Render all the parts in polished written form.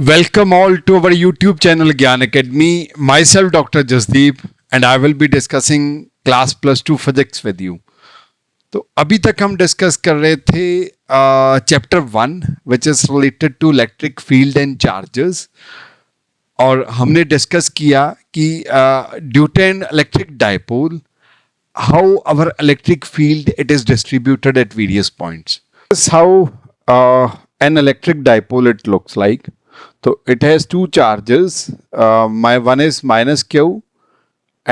Welcome all to our YouTube channel Gyan Academy. Myself Dr. Jasdeep and I will be discussing class plus 2 physics with you. तो अभी तक हम discuss कर रहे थे chapter 1 which is related to electric field and charges और हमने discuss किया कि due to an electric dipole how our electric field it is distributed at various points. This is how an electric dipole it looks like. So it has two charges. My one is minus q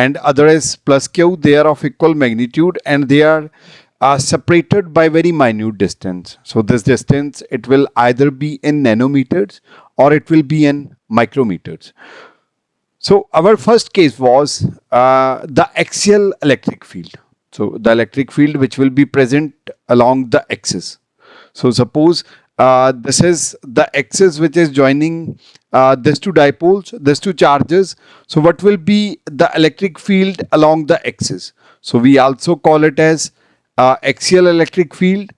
and other is plus q. They are of equal magnitude and they are separated by very minute distance. So this distance it will either be in nanometers or it will be in micrometers. So our first case was the axial electric field. So the electric field which will be present along the axis. So suppose this is the axis which is joining these two dipoles, these two charges. So what will be the electric field along the axis? So we also call it as axial electric field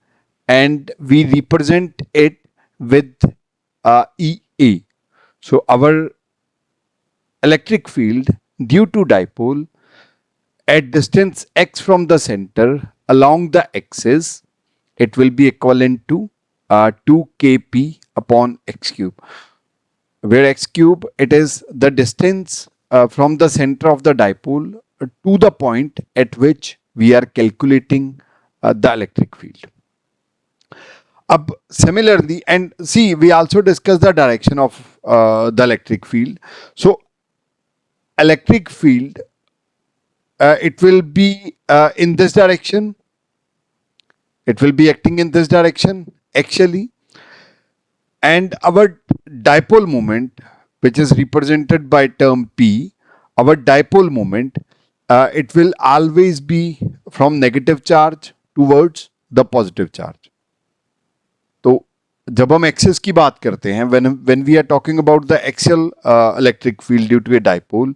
and we represent it with EA. So our electric field due to dipole at distance x from the center along the axis, it will be equivalent to 2 kp upon x cube, where x cube it is the distance from the center of the dipole to the point at which we are calculating the electric field. Similarly, and see, we also discussed the direction of the electric field. So electric field it will be in this direction. It will be acting in this direction actually, and our dipole moment, which is represented by term P, our dipole moment, it will always be from negative charge towards the positive charge. तो जब हम axis की बात करते हैं, when we are talking about the axial electric field due to a dipole,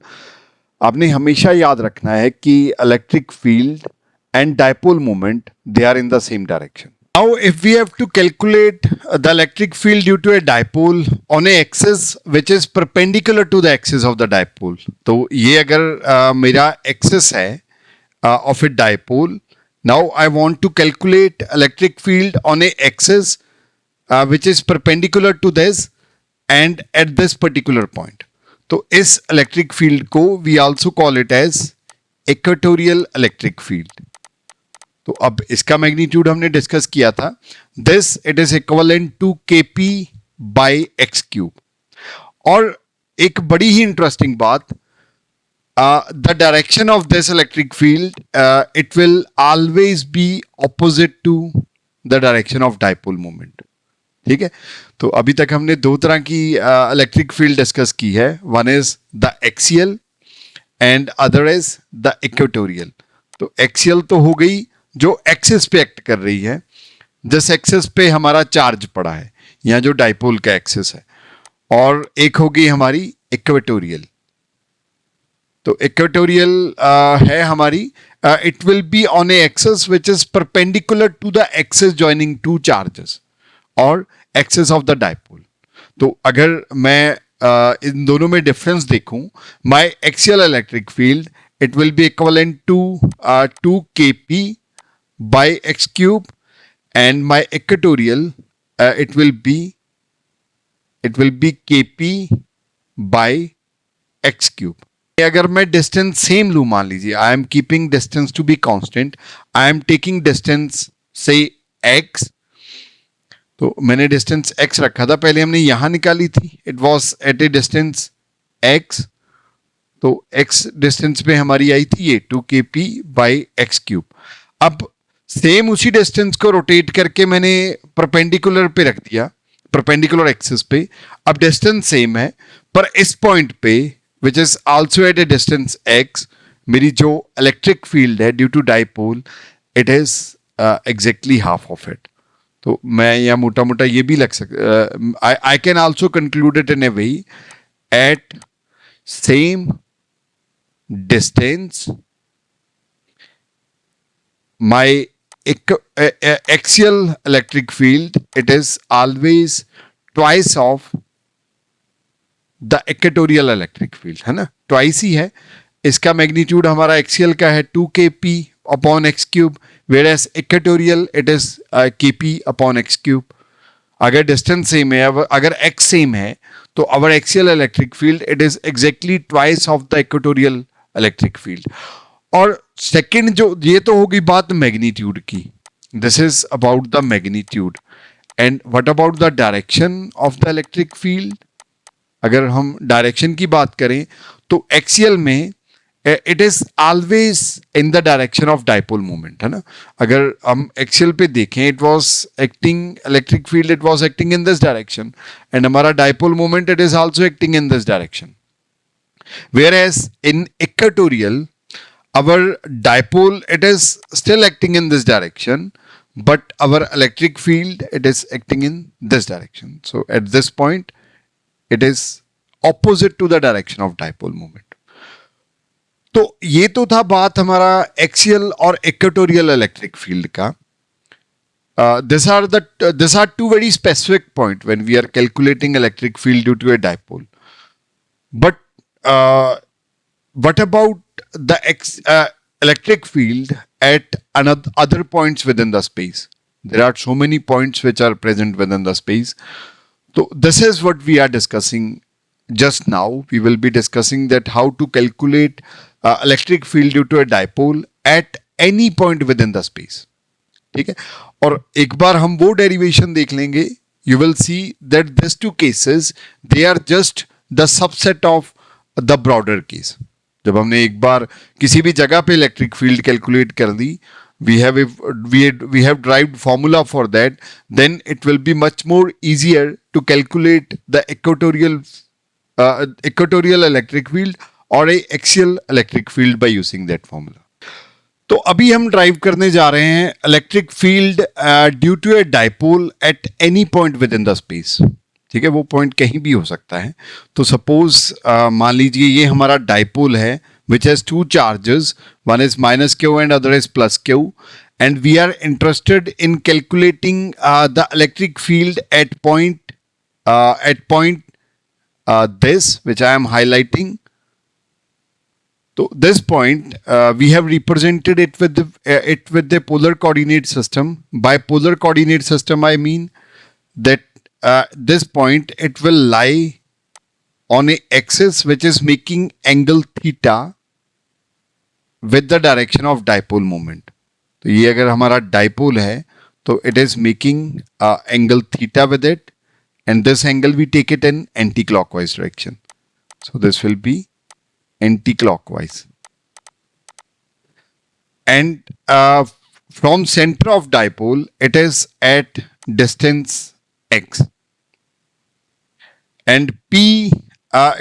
आपने हमेशा याद रखना है कि electric field and dipole moment they are in the same direction. Now if we have to calculate the electric field due to a dipole on a axis which is perpendicular to the axis of the dipole, तो ये अगर मेरा axis है of a dipole, now I want to calculate electric field on a axis which is perpendicular to this and at this particular point. तो इस electric field को we also call it as equatorial electric field. तो अब इसका magnitude हमने discuss किया था. This it is equivalent to kp by x cube. और एक बड़ी ही इंटरेस्टिंग बात, the direction of this electric field it will always be opposite to the direction of dipole moment. ठीक है, तो अभी तक हमने दो तरह की इलेक्ट्रिक फील्ड डिस्कस की है. One is the axial and other is the equatorial. तो एक्सियल तो हो गई जो एक्सिस पे एक्ट कर रही है, जिस एक्सिस पे हमारा चार्ज पड़ा है या जो डाइपोल का एक्सिस है, और एक होगी हमारी इक्वेटोरियल. तो इक्वेटोरियल है हमारी, it will be on a axis which is perpendicular to the axis joining two charges और एक्सिस ऑफ द डाइपोल. तो अगर मैं इन दोनों में डिफरेंस देखूं, my axial electric field it will be equivalent to 2 kp by x cube and my equatorial it will be kp by x cube. अगर मैं डिस्टेंस सेम लूँ, मान लीजिए I am keeping distance to be constant, I am taking distance से x. तो मैंने distance x रखा था, पहले हमने यहां निकाली थी, it was at a distance x. तो x डिस्टेंस पे हमारी आई थी ये 2 kp बाई एक्स क्यूब. अब सेम उसी डिस्टेंस को रोटेट करके मैंने परपेंडिकुलर पे रख दिया, परपेंडिकुलर एक्सिस पे. अब डिस्टेंस सेम है, पर इस पॉइंट पे which is also at a distance x, मेरी जो इलेक्ट्रिक फील्ड है due to dipole it is exactly half of it. तो मैं यहाँ मोटा मोटा ये भी लग सकता, I can also conclude it in a way, at same distance my axial electric field it is always twice of the equatorial electric field, है ना, ट्वाइस ही है. इसका मैग्नीट्यूड हमारा एक्सियल का है 2kp upon x cube, whereas equatorial it is kp upon x cube. अगर distance same है, अगर एक्स सेम है, तो our axial electric field it is exactly twice of the equatorial electric field. और second, जो ये तो होगी बात मैग्नीट्यूड की, this is about the magnitude. And what about the direction of the electric field? अगर हम डायरेक्शन की बात करें तो एक्सियल में it is always in the direction of dipole moment, है ना. अगर हम एक्सियल पे देखें, it was acting electric field, it was acting in this direction, and हमारा dipole moment it is also acting in this direction. Whereas in equatorial, our dipole it is still acting in this direction, but our electric field it is acting in this direction. So at this point, it is opposite to the direction of dipole moment. तो ये तो था बात हमारा axial और equatorial electric field का. These are two very specific points when we are calculating electric field due to a dipole. But what about the electric field at other points within the space? There are so many points which are present within the space. So this is what we are discussing just now. We will be discussing that how to calculate electric field due to a dipole at any point within the space. ठीक है. और एक बार हम वो derivation देख लेंगे, you will see that these two cases they are just the subset of the broader case. जब हमने एक बार किसी भी जगह पे इलेक्ट्रिक फील्ड कैलकुलेट कर दी, we have derived formula for that, then it will be much more easier to calculate the equatorial electric field or a axial electric field by using that formula. तो अभी हम drive करने जा रहे हैं electric field due to a dipole at any point within the space. ठीक है, वो पॉइंट कहीं भी हो सकता है. तो सपोज मान लीजिए ये हमारा डाइपोल है which has two charges, one is minus q and other is plus q, and we are interested in calculating the electric field at point this which I am highlighting. So this point we have represented it with the polar coordinate system. By polar coordinate system I mean that this point it will lie on a axis which is making angle theta with the direction of dipole moment. तो ये अगर हमारा dipole है तो it is making angle theta with it, and this angle we take it in anti-clockwise direction. So this will be anti-clockwise, and from center of dipole it is at distance x, and p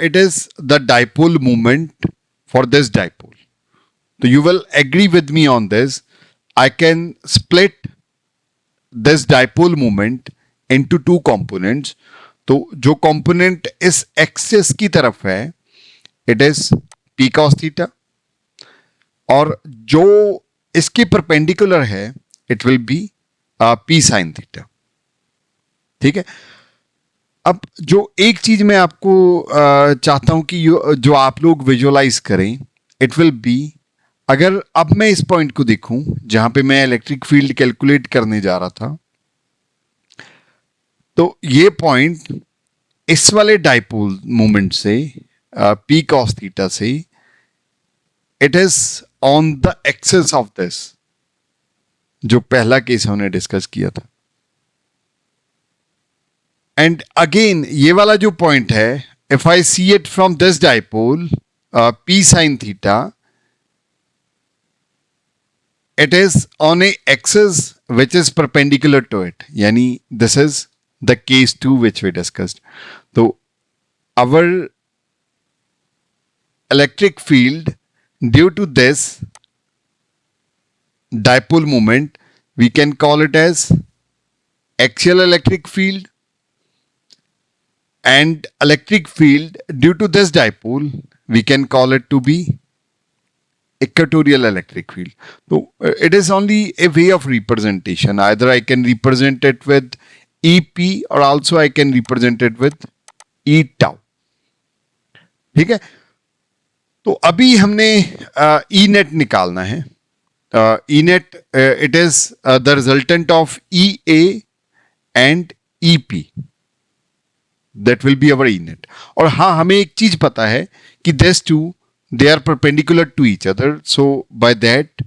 it is the dipole moment for this dipole. So you will agree with me on this. I can split this dipole moment into two components. तो जो component इस axis की तरफ है it is p cos theta, और जो इसके perpendicular है it will be p sin theta. ठीक है. अब जो एक चीज मैं आपको चाहता हूं कि जो आप लोग विजुअलाइज करें, इट विल बी, अगर अब मैं इस पॉइंट को देखूं जहां पे मैं इलेक्ट्रिक फील्ड कैलकुलेट करने जा रहा था, तो ये पॉइंट इस वाले डाइपोल मोमेंट से p cos थीटा से it is on the axis of this, जो पहला केस हमने डिस्कस किया था. एंड अगेन ये वाला जो पॉइंट है, if I see it from this dipole p sin theta, it is on a axis which is perpendicular to it. Yani this is the case 2 which we discussed. So our electric field due to this dipole moment, we can call it as axial electric field, and electric field due to this dipole we can call it to be equatorial electric field. So it is only a way of representation. Either I can represent it with EP or also I can represent it with E tau. ठीक है, तो अभी हमने ई net निकालना है. E net, it is the resultant of E A and E P. That will be our E net. और हाँ, हमें एक चीज पता है कि this two, they are perpendicular to each other. So by that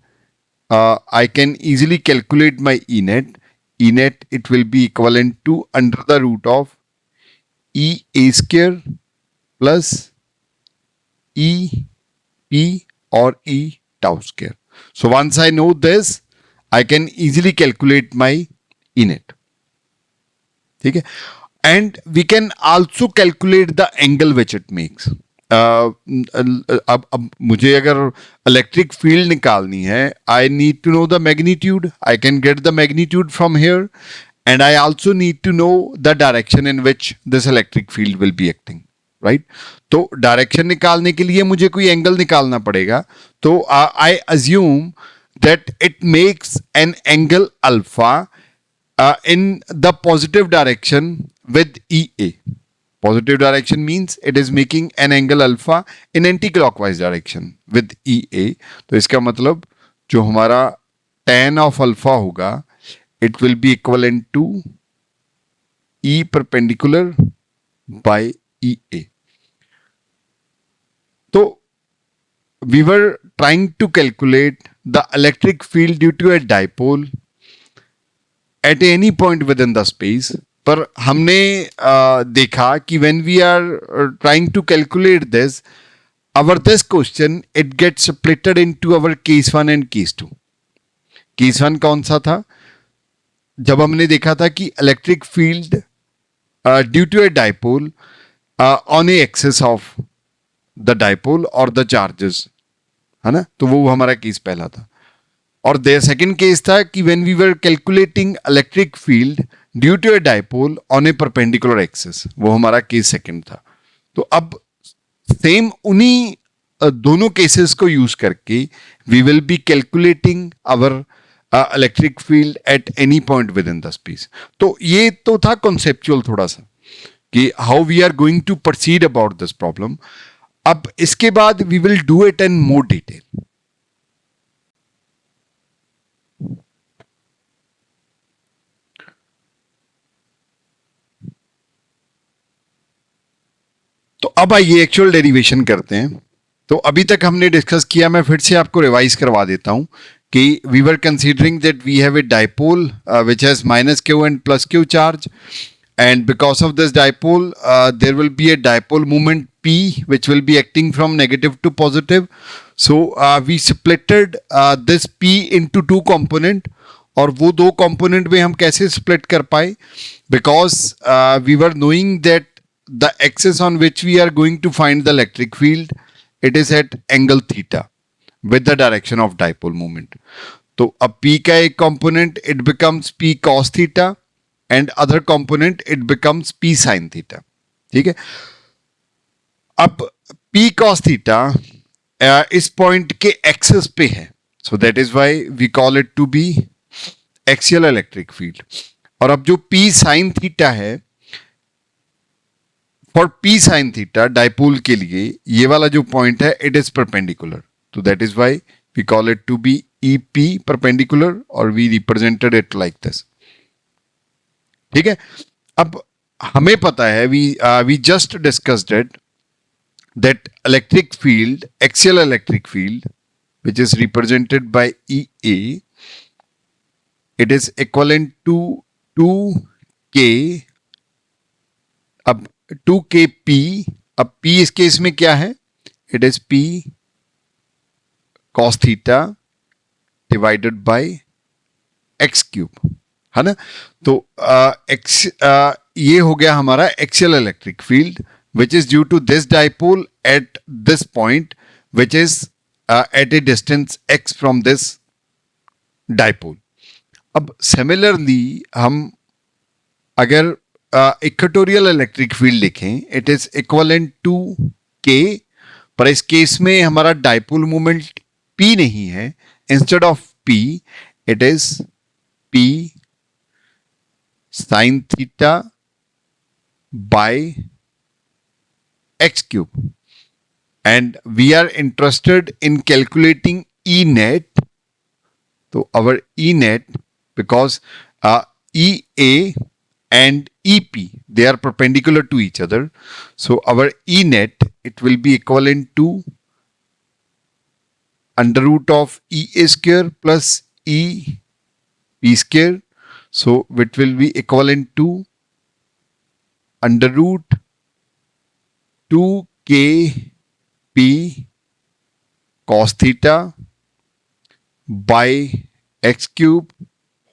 I can easily calculate my E net. E net, it will be equivalent to under the root of E A square plus E P or E tau square. So once I know this, I can easily calculate my E net. ठीक है, and we can also calculate the angle which it makes. अब मुझे अगर electric field निकालनी है, I need to know the magnitude. I can get the magnitude from here, and I also need to know the direction in which this electric field will be acting. Right, तो direction निकालने के लिए मुझे कोई angle निकालना पड़ेगा. तो I assume that it makes an angle alpha in the positive direction with EA. Positive direction means it is making an angle alpha in anti-clockwise direction with EA. तो इसका मतलब जो हमारा tan of alpha होगा, it will be equivalent to E perpendicular by EA. तो we were trying to calculate the electric field due to a dipole at any point within the space. पर हमने देखा कि when we are trying to calculate this, this question, it gets splitted into our case 1 and case 2. Case 1 कौन सा था? जब हमने देखा था कि electric field due to a dipole on a axis of the dipole और द चार्जेस, है ना, तो वो हमारा केस पहला था. और द सेकेंड केस था कि when we were calculating electric field due to a dipole on a perpendicular axis, वो हमारा केस सेकेंड था. तो अब सेम उन्हीं दोनों केसेस को यूज करके we will be calculating our electric field at any point within the space. तो ये तो था कॉन्सेप्चुअल थोड़ा सा कि how we are going to proceed about this problem. अब इसके बाद we will do it in more detail. तो अब आइए एक्चुअल डेरिवेशन करते हैं. तो अभी तक हमने डिस्कस किया, मैं फिर से आपको रिवाइज करवा देता हूं कि we were considering that we have a dipole which has minus q and plus q charge, and because of this dipole there will be a dipole moment P which will be acting from negative to positive. So we splitted this P into two component. और वो दो component में हम कैसे split कर पाए? Because we were knowing that the axis on which we are going to find the electric field, it is at angle theta with the direction of dipole moment. तो अब P का एक component it becomes P cos theta and other component it becomes P sin theta. ठीक है, अब P cos theta इस point के axis पे है, so that is why we call it to be axial electric field. और अब जो P sin theta है, for P sin theta dipole के लिए ये वाला जो पॉइंट है इट इज परपेंडिकुलर, तो that is why we call it to be EP perpendicular और we represented it like this. ठीक है, अब हमें पता है we just discussed it that electric field, axial electric field which is represented by EA, it is equivalent to 2K. अब 2KP, अब P इस केस में क्या है? It is P cos theta divided by x cube, है ना. तो ये हो गया हमारा axial electric field which is due to this dipole at this point which is at a distance x from this dipole. अब सिमिलरली हम अगर इक्वेटोरियल इलेक्ट्रिक फील्ड लिखें, इट इज इक्वलेंट टू के, पर इस केस में हमारा डाइपोल मोमेंट P नहीं है, instead of P it is P sine theta by x cube. and we are interested in calculating E net. So our E net, because EA and EP, they are perpendicular to each other. So our E net, it will be equivalent to under root of EA square plus EP square. So it will be equivalent to under root 2kp cos theta by x cube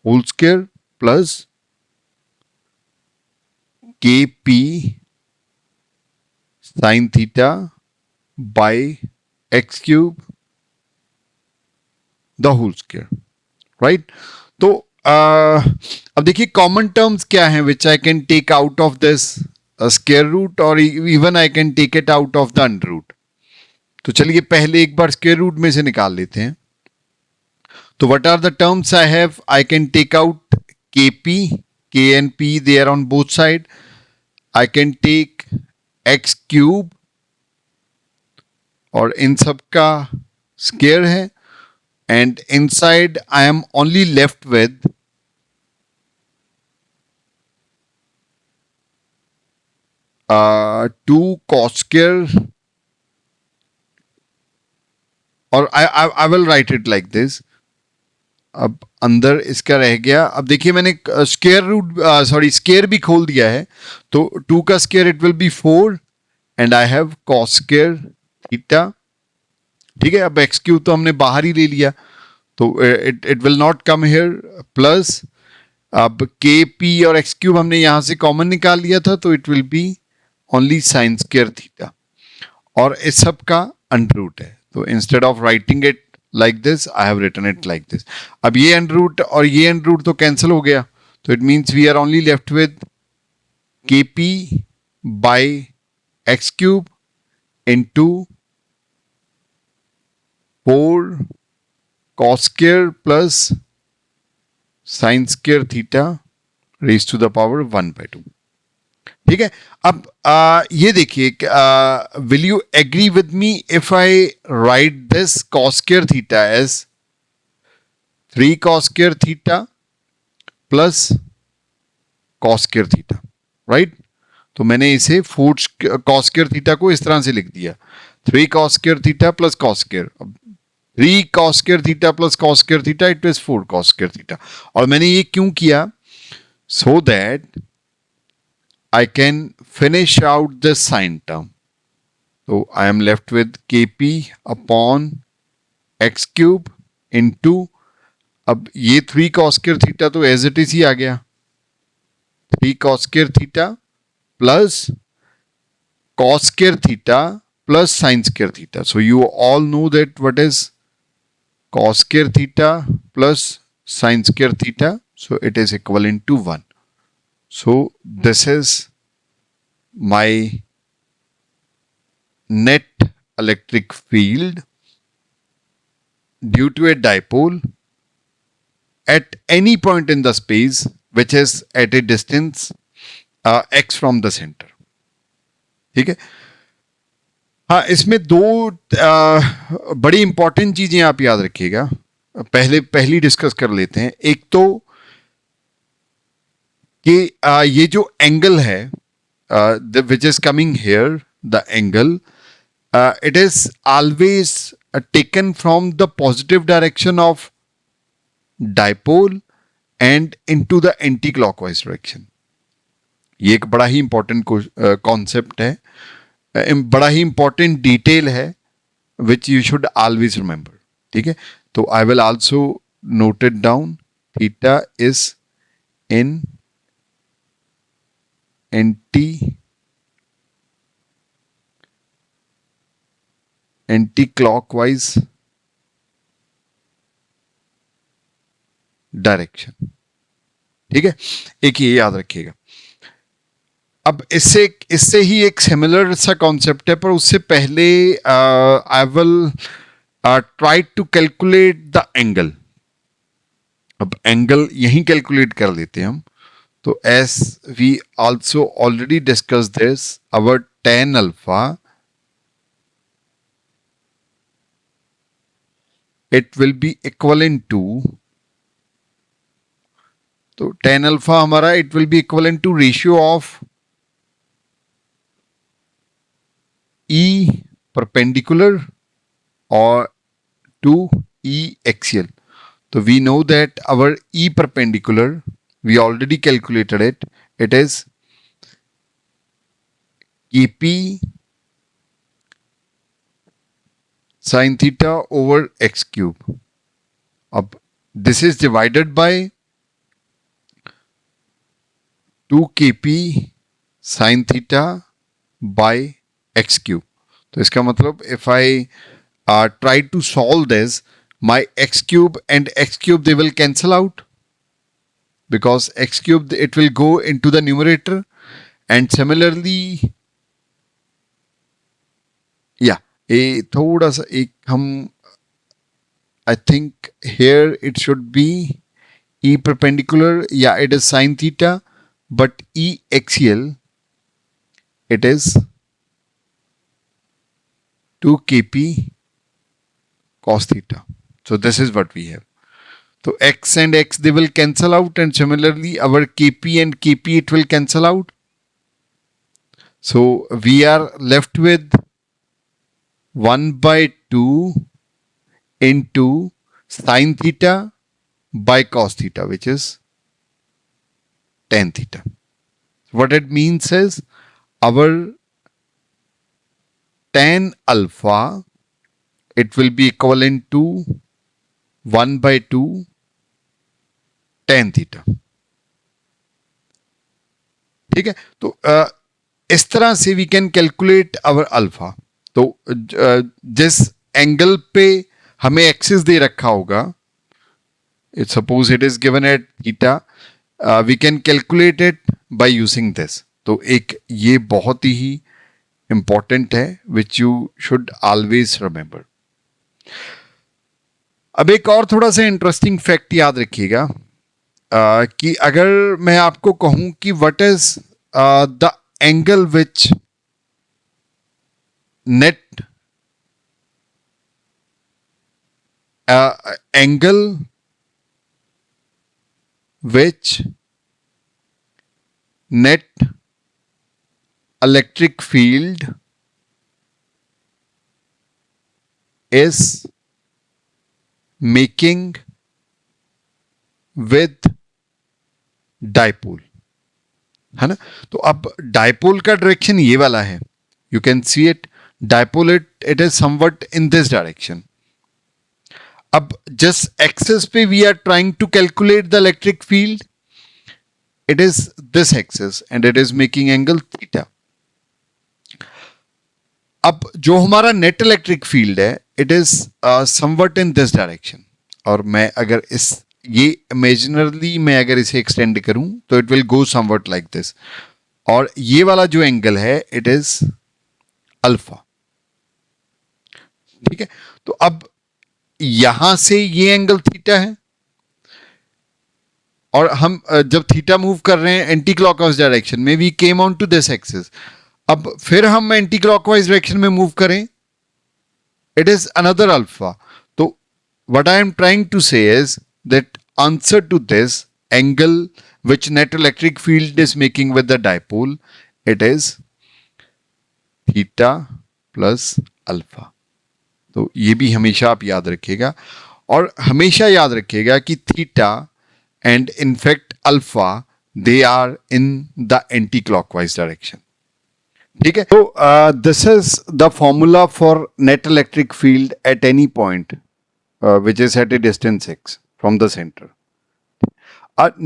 whole square plus kp sin theta by x cube the whole square, right. तो अब देखिए common terms क्या हैं which I can take out of this square root, और even I can take it out of the under root. तो चलिए पहले एक बार स्क्वायर रूट में से निकाल लेते हैं। तो what are the terms I have? I can take out kp, k and p, they are on both side. I can take x cube, और इन सब का स्क्वायर है, and inside I am only left with 2 cos square, और I will write it like this. अब अंदर इसका रह गया। अब देखिए मैंने स्क्वायर रूट स्क्वायर भी खोल दिया है, तो 2 का square it will B 4 and I have cos square theta. ठीक है, अब एक्स क्यूब तो हमने बाहर ही ले लिया, तो it will not come here, plus अब के पी और एक्स क्यूब हमने यहां से कॉमन निकाल लिया था, तो it will be only sine square theta, और इस सब का अंडर रूट है। तो instead of writing it like this I have written it like this. अब ये अंडर रूट और ये अंडर रूट तो कैंसिल हो गया, तो it means we are only left with K P by x cube into 4 cos square plus sin square theta raised to the power 1/2। ठीक है, अब ये देखिए, will you agree with me if I write this cos square theta as 3 cos square theta plus cos square theta, right? तो मैंने इसे 4 cos square theta को इस तरह से लिख दिया, 3 cos square theta plus cos square। 3 cos square theta plus cos square theta, it is 4 cos square theta। और मैंने ये क्यों किया? So that I can finish out the sine term। So I am left with kp upon x cube into, अब ये 3 cos square theta तो as it is ही आ गया, 3 cos square theta plus cos square theta plus sin square theta। So you all know that what is cos square theta plus sin square theta, so it is equivalent to 1। So this is my net electric field due to a dipole at any point in the space which is at a distance x from the center। ठीक है, हाँ, इसमें दो बड़ी important चीजें आप याद रखिएगा, पहली डिस्कस कर लेते हैं। एक तो कि ये जो एंगल है which is coming here, the angle it is always taken from the positive direction of dipole and into the anti clockwise direction. ये एक बड़ा ही इंपॉर्टेंट कॉन्सेप्ट है, बड़ा ही इंपॉर्टेंट डिटेल है which you should always remember. ठीक है, तो I will also note it down, theta is in anti clockwise direction. ठीक है, एक ये याद रखिएगा। अब इससे ही एक सिमिलर सा कॉन्सेप्ट है, पर उससे पहले I will try to calculate the angle. अब एंगल यहीं कैलकुलेट कर लेते हैं हम। तो as we also already discuss this, our tan alpha it will be equivalent to, तो tan alpha हमारा it will be equivalent to ratio of E perpendicular or to E axial. So we know that our E perpendicular, we already calculated it. It is Kp sin theta over x cube. This is divided by 2 Kp sin theta by x cube. तो इसका मतलब if I try to solve this, my x cube and x cube, they will cancel out, because x cube it will go into the numerator, and similarly ये थोड़ा सा एक हम, I think here it should be E perpendicular, it is sin theta, but E axial it is 2 Kp cos theta. So this is what we have. So x and x, they will cancel out, and similarly our Kp and Kp, it will cancel out. So we are left with 1 by 2 into sin theta by cos theta, which is tan theta. What it means is our tan alpha, it will be equivalent to 1 by 2 tan theta. ठीक है, तो इस तरह से we can calculate our alpha. तो जिस angle पे हमें एक्सिस दे रखा होगा, it suppose it is given at theta, we can calculate it by using this. तो एक ये बहुत ही इंपॉर्टेंट है, which you should always remember. अब एक और थोड़ा सा इंटरेस्टिंग फैक्ट याद रखिएगा, कि अगर मैं आपको कहूं कि what is the angle which net angle which net electric field is making with dipole, है ना. तो अब डाइपोल का डायरेक्शन ये वाला है, you can see it. Dipole it is somewhat in this direction. अब जिस एक्सिस पे we are trying to calculate the electric field, it is this axis and it is making angle theta. अब जो हमारा net electric field है, it is somewhat in this direction. और मैं अगर ये इमेजिनरली मैं अगर इसे एक्सटेंड करूं तो it will go somewhat like this. और ये वाला जो एंगल है, इट इज अल्फा. ठीक है, तो अब यहां से ये एंगल थीटा है, और हम जब थीटा मूव कर रहे हैं एंटी क्लॉकवाइज डायरेक्शन में, we came on to this axis. अब फिर हम एंटी क्लॉकवाइज डायरेक्शन में मूव करें, इट इज अनदर अल्फा. तो what I am trying to say is that answer to this angle which net electric field is making with the dipole, it is theta plus alpha. तो ये भी हमेशा आप याद रखिएगा, और हमेशा याद रखिएगा कि theta and in fact alpha, they are in the anti-clockwise direction. ठीक है, तो this is the formula for net electric field at any point which is at a distance x from the center.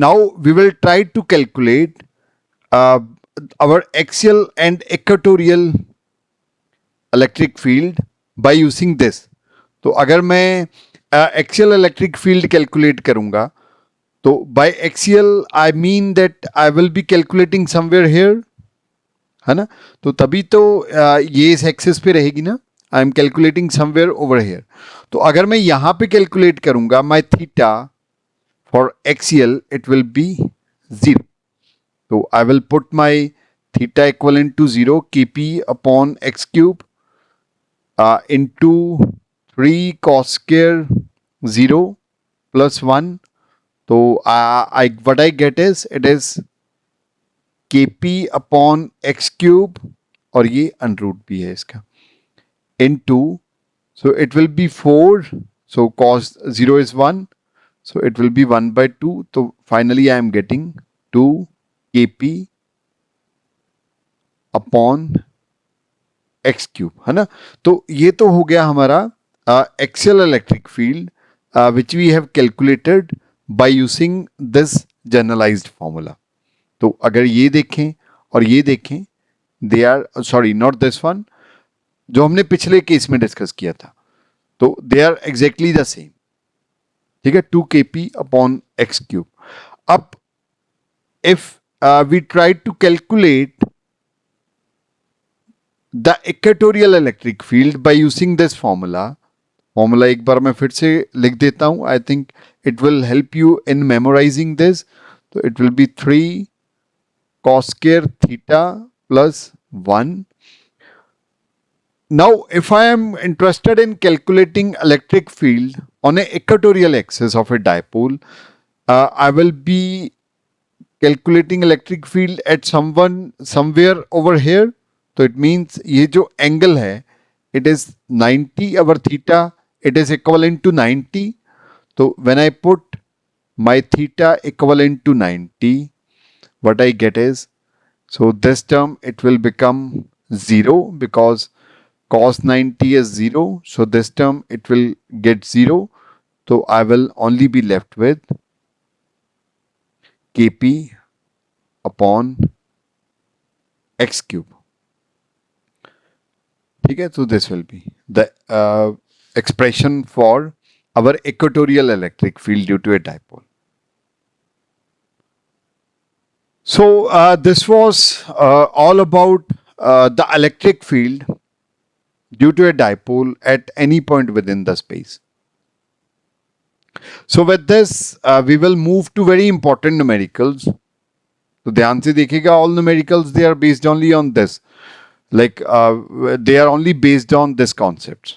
Now we will try to calculate our axial and equatorial electric field by using this. तो अगर मैं axial electric field calculate करूंगा, तो by axial I mean that I will be calculating somewhere here, है ना. तो तभी तो ये इस एक्सिस पे रहेगी ना, I am calculating somewhere over here. तो अगर मैं यहां पे कैलकुलेट करूंगा my theta for axial, it will be 0. तो I will put my theta equivalent to 0, Kp upon x cube into 3 cos square 0 plus 1. तो what I get is it is kp upon x cube, और ये under भी है इसका, into, so it will be 4, so cos 0 is 1, so it will be 1 by 2. So finally I am getting 2 kp upon x cube, है ना. तो ये तो हो गया हमारा axial electric field which we have calculated by using this generalized formula. तो अगर ये देखें और ये देखें, they are, sorry not this one, जो हमने पिछले केस में डिस्कस किया था, तो they are exactly the same. ठीक है, 2 kp अपॉन एक्स क्यूब. अब if we try to calculate the equatorial electric field by using this formula एक बार मैं फिर से लिख देता हूं. I think it will help you in memorising this. तो it will be 3 cos square theta plus 1. Now, if I am interested in calculating electric field on an equatorial axis of a dipole, I will be calculating electric field at somewhere over here. So it means ये जो angle है, it is 90, our theta, it is equivalent to 90. So when I put my theta equivalent to 90, what I get is, so this term it will become 0 because cos 90 is 0. So this term it will get 0. So I will only be left with kp upon x cube. ठीक है, so this will be the expression for our equatorial electric field due to a dipole. So this was all about the electric field due to a dipole at any point within the space. So with this we will move to very important numericals. तो ध्यान से देखिएगा, all numericals they are based only on this, like they are only based on this concepts,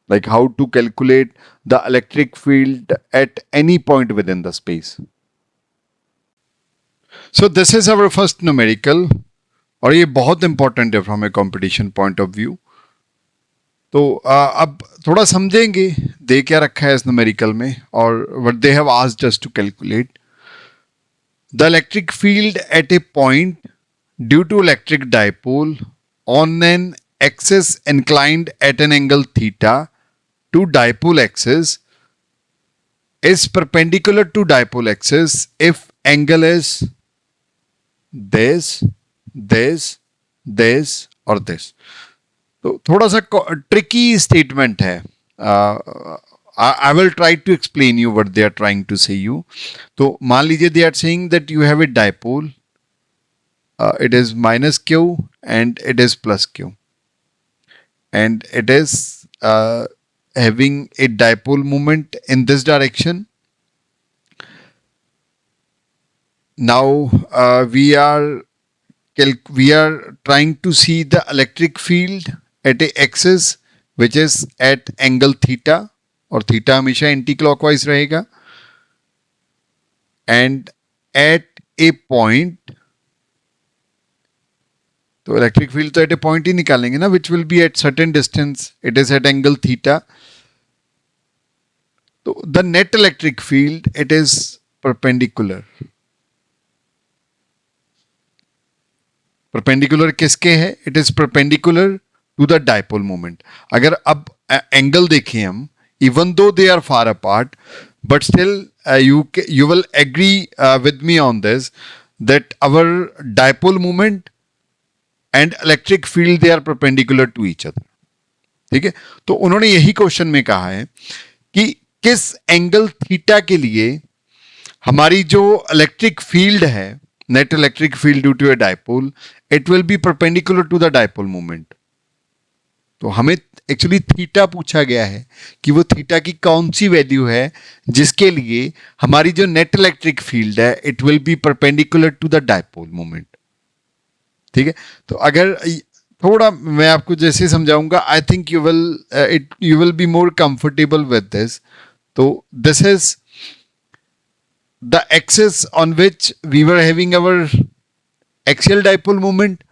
like how to calculate the electric field at any point within the space. So this is our first numerical, और ये बहुत important है from A competition point of view. तो अब थोड़ा समझेंगे दे क्या रखा है इस न्यूमेरिकल में, और what they have asked us to calculate the electric field at a point due to electric dipole on an axis inclined at an angle theta to dipole axis is perpendicular to dipole axis if angle is this, this और this. तो थोड़ा सा tricky statement है. I will try to explain you what they are trying to say you. तो मान लीजिए they are saying that you have a dipole, it is minus q and it is plus q, and it is having a dipole moment in this direction. Now we are trying to see the electric field at a axis which is at angle theta, और theta हमेशा anti clockwise रहेगा, and at a point, तो electric field तो at a point ही निकालेंगे ना, which will be at certain distance, it is at angle theta. तो the net electric field it is perpendicular. Perpendicular किसके है? It is perpendicular to the dipole moment. अगर अब angle देखें हम, even though they are far apart, but still you will agree with me on this that our dipole moment and electric field they are perpendicular to each other. ठीक है, तो उन्होंने यही question में कहा है कि किस एंगल थीटा के लिए हमारी जो इलेक्ट्रिक फील्ड है, net electric field due to a dipole, it will be perpendicular to the dipole moment. तो हमें एक्चुअली थीटा पूछा गया है कि वो थीटा की कौन सी वैल्यू है जिसके लिए हमारी जो नेट इलेक्ट्रिक फील्ड है it will be perpendicular to the dipole moment. ठीक है, तो अगर थोड़ा मैं आपको जैसे समझाऊंगा, I think you will be more comfortable with this. तो this is the axis on which we were having our axial dipole moment,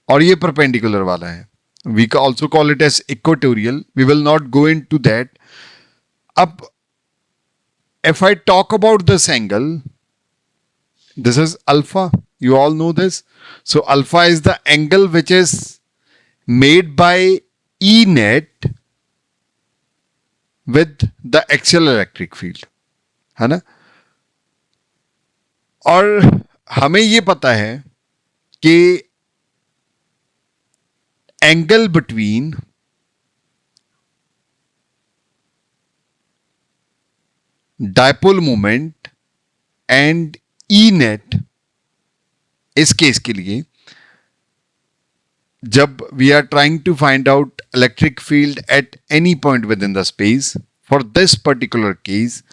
और ये perpendicular वाला है. We can also call it as equatorial. We will not go into that. अब if I talk about this angle, this is alpha. You all know this. So alpha is the angle which is made by E net with the axial electric field, है ना. और हमें ये पता है कि angle between dipole moment and E net, इस case के लिए जब we are trying to find out electric field at any point within the space, for this particular case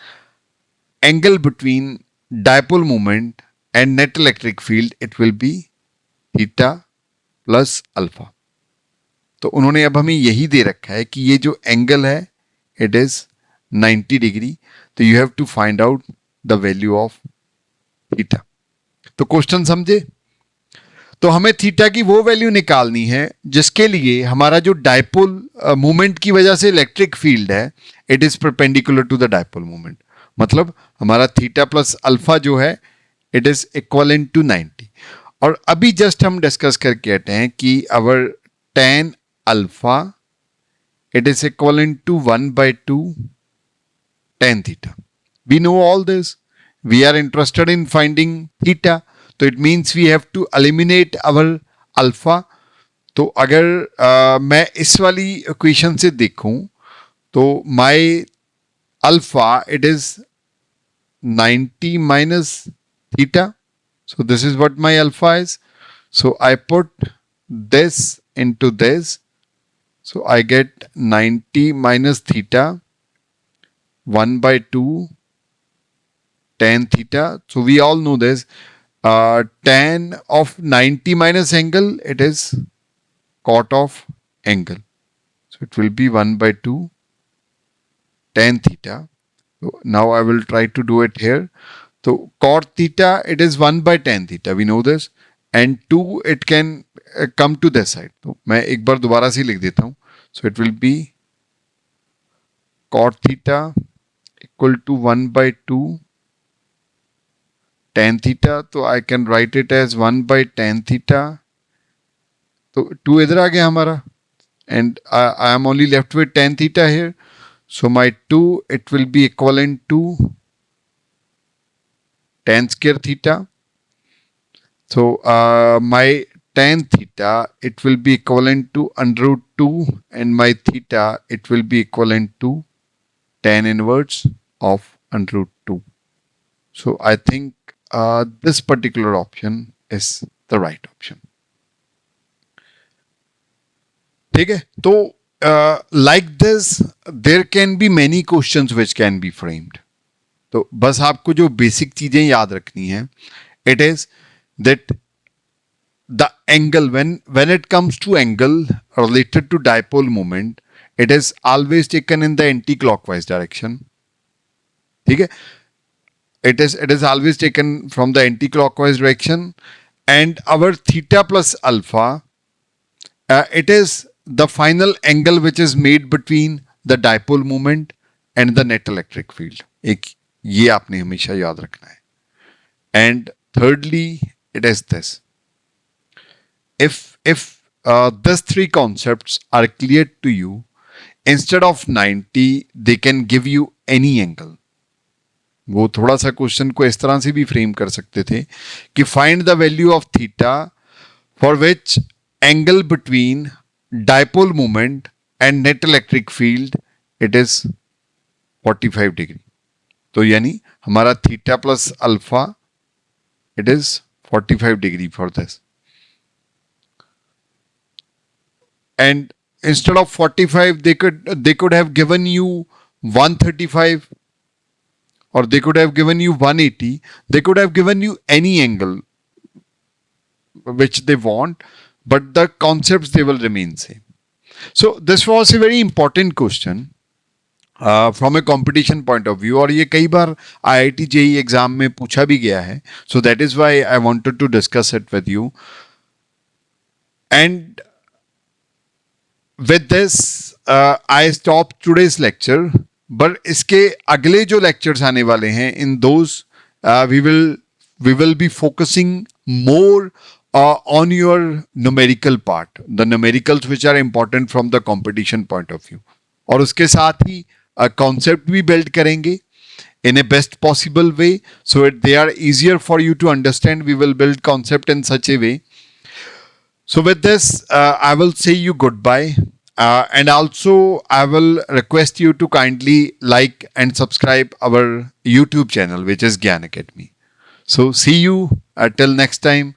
angle between dipole moment and net electric field it will be theta plus alpha. तो उन्होंने अब हमें यही दे रखा है कि ये जो एंगल है इट इज 90 डिग्री. तो you have to find out the value of theta. तो क्वेश्चन समझे. तो हमें थीटा की वो वैल्यू निकालनी है जिसके लिए हमारा जो डायपोल मोमेंट की वजह से इलेक्ट्रिक फील्ड है it is perpendicular to the dipole moment. मतलब हमारा थीटा प्लस अल्फा जो है इट इज इक्वलेंट टू 90. और अभी जस्ट हम डिस्कस करके हटे हैं कि अवर tan alpha it is equivalent to 1 by 2 tan theta. We know all this. We are interested in finding theta. So it means we have to eliminate our alpha. तो अगर मैं इस वाली इक्वेशन से देखूं तो my alpha it is 90 minus theta. So this is what my alpha is. So I put this into this. So I get 90 minus theta 1 by 2 tan theta. So we all know this. Tan of 90 minus angle, it is cot of angle. So it will be 1 by 2 tan theta. So now I will try to do it here. So cot theta, it is 1 by tan theta. We know this. And 2, it can come to this side. तो मैं एक बार दोबारा से लिख देता हूँ. So it will be cot theta equal to 1 by 2 tan theta. तो I can write it as 1 by tan theta. तो 2 इधर आ गया हमारा. And I am only left with tan theta here. So my 2, it will be equivalent to tan square theta. So my tan theta it will be equivalent to under root 2 and my theta it will be equivalent to tan inverse of under root 2. So I think this particular option is the right option. ठीक है. तो like this there can be many questions which can be framed. तो बस आपको जो basic चीजें याद रखनी है it is that the angle when it comes to angle related to dipole moment it is always taken in the anti-clockwise direction. ठीक है. it is always taken from the anti-clockwise direction and our theta plus alpha it is the final angle which is made between the dipole moment and the net electric field. एक ये आपने हमेशा याद रखना है. and thirdly it is this. If these three concepts are clear to you, instead of 90 they can give you any angle. वो थोड़ा सा क्वेश्चन को इस तरह से भी फ्रेम कर सकते थे कि find the value of theta for which angle between dipole moment and net electric field it is 45 degree. तो यानी हमारा theta plus alpha it is 45 degree for this. And instead of 45 they could have given you 135 or they could have given you 180. They could have given you any angle which they want, but the concepts they will remain same. So this was a very important question. From A competition point of view, और ये कई बार IIT JEE exam में पूछा भी गया है. So that is why I wanted to discuss it with you. And with this I stop today's lecture, but इसके अगले जो lectures आने वाले हैं, in those we will be focusing more on your numerical part, the numericals which are important from the competition point of view. और उसके साथ ही concept भी build करेंगे in a best possible way, so they are easier for you to understand. We will build concept in such a way. So with this, I will say you goodbye. And also, I will request you to kindly like and subscribe our YouTube channel, which is Gyan Academy. So see you till next time.